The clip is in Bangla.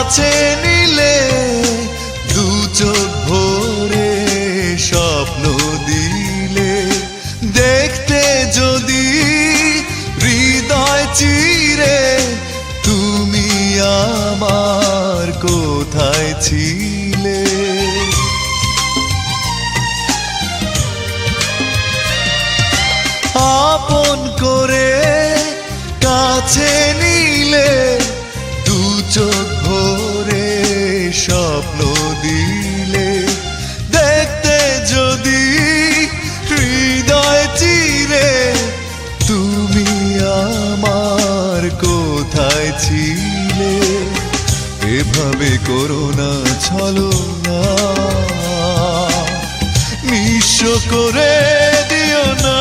কাছে নিলে দু চোখ ভরে স্বপ্ন দিলে, দেখতে যদি হৃদয় চিরে তুমি আমার কোথায় ছিলে। আপন করে কাছে নিলে দু চোখ ভরে স্বপ্ন দিলে, দেখতে যদি হৃদয় চিরে তুমি আমার কোথায় ছিলে। এভাবে করো না ছলনা, নিঃস্ব করে দিও না।